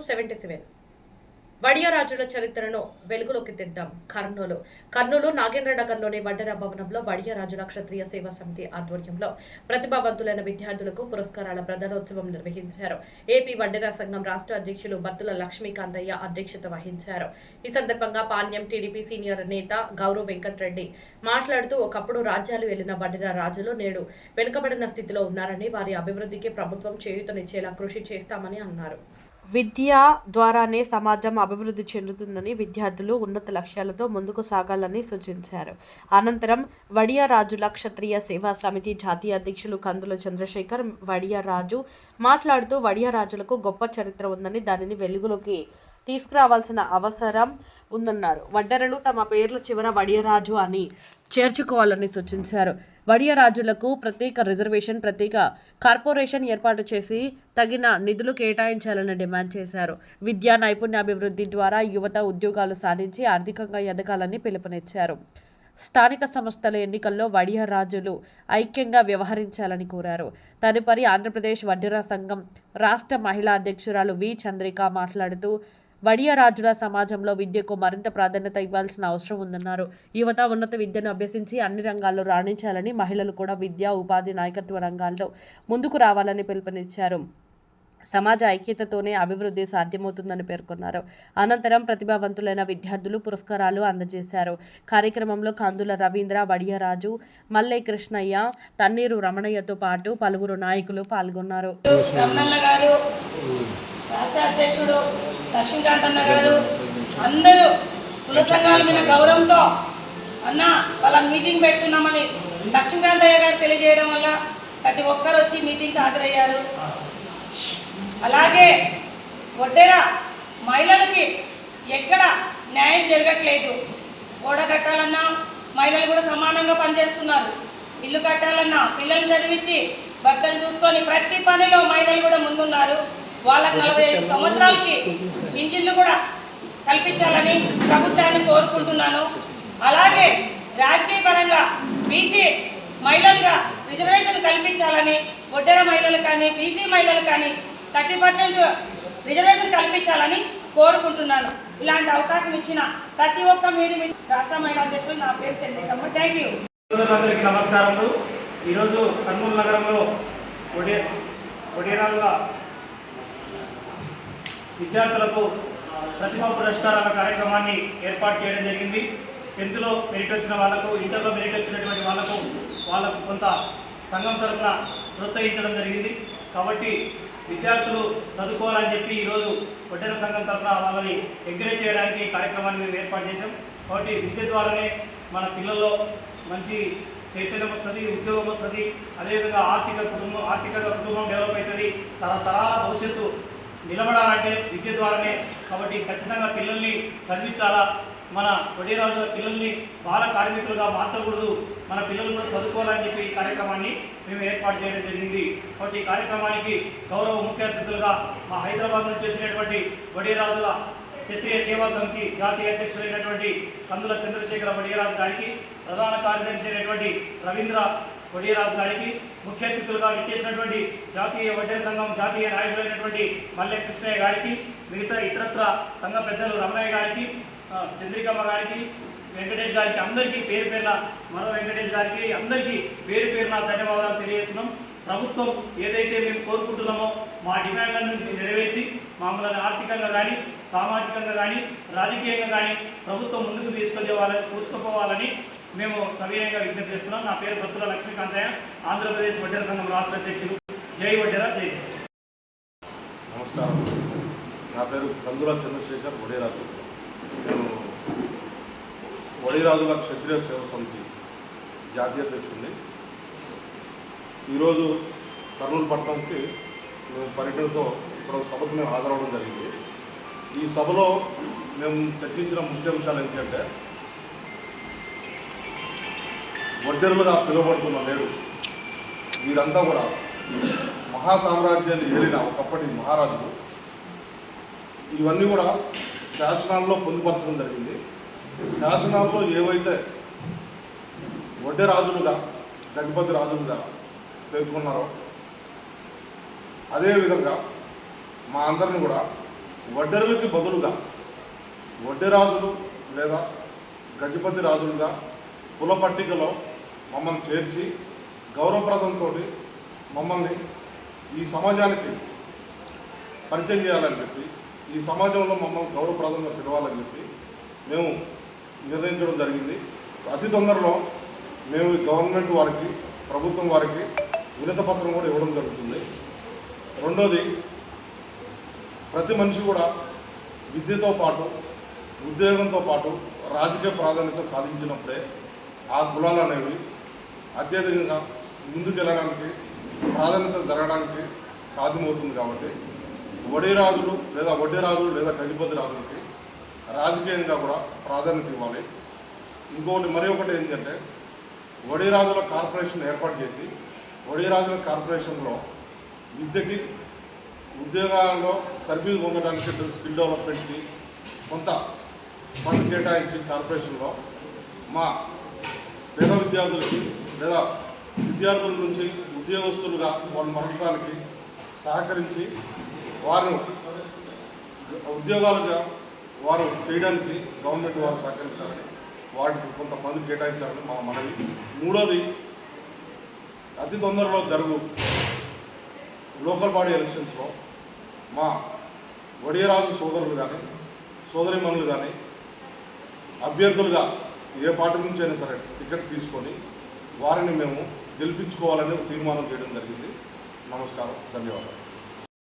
77 వడియారాజుల చరిత్రను వెలుగులోకి తెద్దాం. కర్నూలు నాగేంద్రనగర్లోని వడ్డెర భవనంలో వడియారాజుల క్షత్రియ సేవా సమితి ఆధ్వర్యంలో ప్రతిభావంతులైన విద్యార్థులకు పురస్కారాల ప్రదానోత్సవం నిర్వహించారు. ఏపీ వడ్డెర సంఘం రాష్ట్ర అధ్యక్షులు బత్తుల లక్ష్మీకాంతయ్య అధ్యక్షత వహించారు. ఈ సందర్భంగా పాణ్యం టీడీపీ సీనియర్ నేత గౌరవ్ వెంకటరెడ్డి మాట్లాడుతూ ఒకప్పుడు రాజ్యాలు వెళ్లిన వడ్డెర రాజులు నేడు వెనుకబడిన స్థితిలో ఉన్నారని, వారి అభివృద్ధికి ప్రభుత్వం చేయూతనిచ్చేలా కృషి చేస్తామని అన్నారు. విద్య ద్వారానే సమాజం అభివృద్ధి చెందుతుందని, విద్యార్థులు ఉన్నత లక్ష్యాలతో ముందుకు సాగాలని సూచించారు. అనంతరం వడియారాజుల క్షత్రియ సేవా సమితి జాతీయ అధ్యక్షులు కందుల చంద్రశేఖర్ వడియారాజు మాట్లాడుతూ వడియారాజులకు గొప్ప చరిత్ర ఉందని, దానిని వెలుగులోకి తీసుకురావాల్సిన అవసరం ఉందన్నారు. వడ్డెరలు తమ పేర్ల చివర వడియారాజు అని చేర్చుకోవాలని సూచించారు. వడియారాజులకు ప్రత్యేక రిజర్వేషన్, ప్రత్యేక కార్పొరేషన్ ఏర్పాటు చేసి తగిన నిధులు కేటాయించాలని డిమాండ్ చేశారు. విద్యా నైపుణ్యాభివృద్ధి ద్వారా యువత ఉద్యోగాలు సాధించి ఆర్థికంగా ఎదగాలని పిలుపునిచ్చారు. స్థానిక సంస్థల ఎన్నికల్లో వడియారాజులు ఐక్యంగా వ్యవహరించాలని కోరారు. తదుపరి ఆంధ్రప్రదేశ్ వడ్డెర సంఘం రాష్ట్ర మహిళా అధ్యక్షురాలు వి చంద్రిక మాట్లాడుతూ వడియారాజుల సమాజంలో విద్యకు మరింత ప్రాధాన్యత ఇవ్వాల్సిన అవసరం ఉందన్నారు. యువత ఉన్నత విద్యను అభ్యసించి అన్ని రంగాల్లో రాణించాలని, మహిళలు కూడా విద్యా, ఉపాధి, నాయకత్వ రంగాల్లో ముందుకు రావాలని పిలుపునిచ్చారు. సమాజ ఐక్యతతోనే అభివృద్ధి సాధ్యమవుతుందని పేర్కొన్నారు. అనంతరం ప్రతిభావంతులైన విద్యార్థులు పురస్కారాలు అందజేశారు. కార్యక్రమంలో కందుల రవీంద్ర, వడియారాజు, మల్లె కృష్ణయ్య, తన్నీరు రమణయ్యతో పాటు పలువురు నాయకులు పాల్గొన్నారు. రాష్ట్ర అధ్యక్షుడు లక్ష్మీకాంతన్న గారు అందరూ కుల సంఘాల మీద గౌరవంతో అన్న వాళ్ళ మీటింగ్ పెడుతున్నామని లక్ష్మీకాంతయ్య గారు తెలియజేయడం వల్ల ప్రతి ఒక్కరు వచ్చి మీటింగ్కి హాజరయ్యారు. అలాగే వడ్డెర మహిళలకి ఎక్కడ న్యాయం జరగట్లేదు. గోడ కట్టాలన్నా మహిళలు కూడా సమానంగా పనిచేస్తున్నారు. ఇల్లు కట్టాలన్నా పిల్లల్ని చదివించి భర్తలు చూసుకొని ప్రతి పనిలో మహిళలు కూడా ముందున్నారు. వాళ్ళకి 45 సంవత్సరాలకి పింఛన్లు కూడా కల్పించాలని ప్రభుత్వాన్ని కోరుకుంటున్నాను. అలాగే రాజకీయ పరంగా బీసీ మహిళలుగా రిజర్వేషన్ కల్పించాలని, వడ్డెర మహిళలు కానీ బీసీ మహిళలు కానీ 30% రిజర్వేషన్ కల్పించాలని కోరుకుంటున్నాను. ఇలాంటి అవకాశం ఇచ్చిన ప్రతి ఒక్క మీడియా రాష్ట్ర మహిళా అధ్యక్షులు నా పేరు చంద్రికమ్మ. Thank you. అందరికీ నమస్కారములు. ఈరోజు కర్నూలు నగరంలో వడియారాజుల విద్యార్థులకు ప్రతిభా పురస్కారాల కార్యక్రమాన్ని ఏర్పాటు చేయడం జరిగింది. 10th మెరిట్ వచ్చిన వాళ్ళకు, ఇంటర్లో మెరిట్ వచ్చినటువంటి వాళ్ళకు కొంత సంఘం తరఫున ప్రోత్సహించడం జరిగింది. కాబట్టి విద్యార్థులు చదువుకోవాలని చెప్పి ఈరోజు వడ్డెర సంఘం తరఫున వాళ్ళని ఎంకరేజ్ చేయడానికి కార్యక్రమాన్ని మేము ఏర్పాటు చేశాం. కాబట్టి విద్య ద్వారానే మన పిల్లల్లో మంచి చైతన్యం వస్తుంది, ఉద్యోగం వస్తుంది, అదేవిధంగా ఆర్థికంగా కుటుంబం డెవలప్ అవుతుంది. తరతరాల భవిష్యత్తు నిలబడాలంటే విద్య ద్వారానే. కాబట్టి ఖచ్చితంగా పిల్లల్ని చదివించాలా. మన వడియారాజుల పిల్లల్ని బాల కార్మికులుగా మార్చకూడదు, మన పిల్లలు కూడా చదువుకోవాలని చెప్పి ఈ కార్యక్రమాన్ని మేము ఏర్పాటు చేయడం జరిగింది. కాబట్టి ఈ కార్యక్రమానికి గౌరవ ముఖ్య అతిథులుగా మా హైదరాబాద్ నుంచి వచ్చినటువంటి వడియారాజుల క్షత్రియ సేవా సమితి జాతీయ అధ్యక్షులైనటువంటి కందుల చంద్రశేఖర వడియారాజు గారికి, ప్రధాన కార్యదర్శి అయినటువంటి రవీంద్ర వడియారాజు గారికి, ముఖ్య అతిథులుగా విచ్చేసినటువంటి జాతీయ వడ్డెర సంఘం జాతీయ నాయకులైనటువంటి మల్లె కృష్ణయ్య గారికి, మిగతా ఇతరత్ర సంఘ పెద్దలు రమణయ్య గారికి, చంద్రికమ్మ గారికి, వెంకటేష్ గారికి, అందరికీ పేరు పేరున మరో వెంకటేష్ గారికి అందరికీ పేరు పేరున ధన్యవాదాలు తెలియజేస్తున్నాం. ప్రభుత్వం ఏదైతే మేము కోరుకుంటున్నామో మా డిమాండ్లను నెరవేర్చి మమ్మల్ని ఆర్థికంగా కానీ, సామాజికంగా కానీ, రాజకీయంగా కానీ ప్రభుత్వం ముందుకు తీసుకుపోవాలని మేము సవినయంగా విజ్ఞప్తి చేస్తున్నాం. నా పేరు బత్తుల లక్ష్మీకాంతయ్య, ఆంధ్రప్రదేశ్ వడ్డెర సంఘం రాష్ట్ర అధ్యక్షులు. జై వడ్డెర, జై. నమస్కారం. నా పేరు కందుల చంద్రశేఖర్ వడియారాజు. నేను వడియారాజుల క్షత్రియ సేవా సమితి జాతీయ అధ్యక్షుడిని. ఈరోజు కర్నూలు పట్టణంకి మేము పర్యటనతో ఇక్కడ సభకు మేము హాజరవడం జరిగింది. ఈ సభలో మేము చర్చించిన ముఖ్యాంశాలు ఏంటంటే, వడ్డెరులుగా పిలువబడుతున్న నేడు వీరంతా కూడా మహాసామ్రాజ్యాన్ని ఏలిన ఒకప్పటి మహారాజులు. ఇవన్నీ కూడా శాసనాల్లో పొందుపరచడం జరిగింది. శాసనాల్లో ఏవైతే వడ్డెరాజులుగా, గజపతి రాజులుగా పేర్కొన్నారో అదేవిధంగా మా అందరిని కూడా వడ్డెరులకి బదులుగా వడ్డెరాజులు లేదా గజపతి రాజులుగా కుల పట్టికలో మమ్మల్ని చేర్చి గౌరవప్రదంతో మమ్మల్ని ఈ సమాజానికి పరిచయం చేయాలని చెప్పి, ఈ సమాజంలో మమ్మల్ని గౌరవప్రదంగా పిలవాలని చెప్పి మేము నిర్ణయించడం జరిగింది. అతి తొందరలో మేము గవర్నమెంట్ వారికి, ప్రభుత్వం వారికి వినతిపత్రం కూడా ఇవ్వడం జరుగుతుంది. రెండోది, ప్రతి మనిషి కూడా విద్యతో పాటు ఉద్యోగంతో పాటు రాజకీయ ప్రాధాన్యత సాధించినప్పుడే ఆ కులాలు అనేవి అత్యధికంగా ముందుకెళ్ళడానికి, ప్రాధాన్యత జరగడానికి సాధ్యమవుతుంది. కాబట్టి వడ్డీరాజులు లేదా గజపతి రాజులకి రాజకీయంగా కూడా ప్రాధాన్యత ఇవ్వాలి. ఇంకొకటి మరి ఒకటి ఏంటంటే, వడ్డీరాజుల కార్పొరేషన్ ఏర్పాటు చేసి వడ్డీరాజుల కార్పొరేషన్లో విద్యకి, ఉద్యోగాల్లో తరబీదు పొందడానికి, స్కిల్ డెవలప్మెంట్కి కొంత ఫండ్ కేటాయించి కార్పొరేషన్లో మా పేద విద్యార్థులకి లేదా విద్యార్థుల నుంచి ఉద్యోగస్తులుగా వాళ్ళు మరలడానికి సహకరించి వారిని ఉద్యోగాలుగా వారు చేయడానికి గవర్నమెంట్ వారు సహకరించాలని, వాటికి కొంత ఫండ్ కేటాయించాలని మా మనవి. మూడోది, అతి తొందరలో జరుగు లోకల్ బాడీ ఎలక్షన్స్లో మా వడియరాజు సోదరులు కానీ సోదరిమణులు కానీ అభ్యర్థులుగా ఏ పార్టీ నుంచి అయినా సరే టికెట్ తీసుకొని వారిని మేము గెలిపించుకోవాలని తీర్మానం చేయడం జరిగింది. నమస్కారం, ధన్యవాదాలు.